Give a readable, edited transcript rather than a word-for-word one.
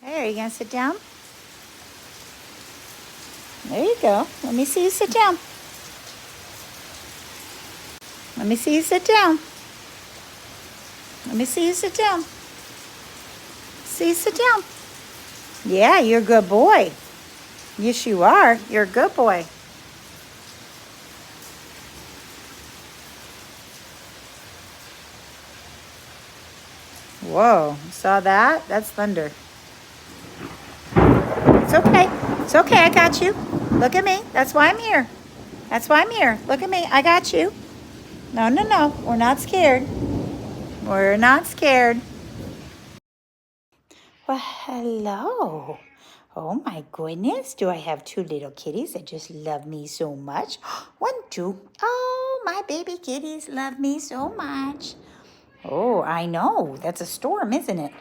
Hey, are you going to sit down? There you go. Let me see you sit down. Let me see you sit down. Let me see you sit down. See you sit down. Yeah, you're a good boy. Yes, you are. You're a good boy. Whoa, you saw that? That's thunder. It's okay. It's okay. I got you. Look at me. That's why I'm here. That's why I'm here. Look at me. I got you. No, no, no. We're not scared. We're not scared. Well, hello. Oh my goodness. Do I have two little kitties that just love me so much? One, two. Oh, my baby kitties love me so much. Oh, I know. That's a storm, isn't it?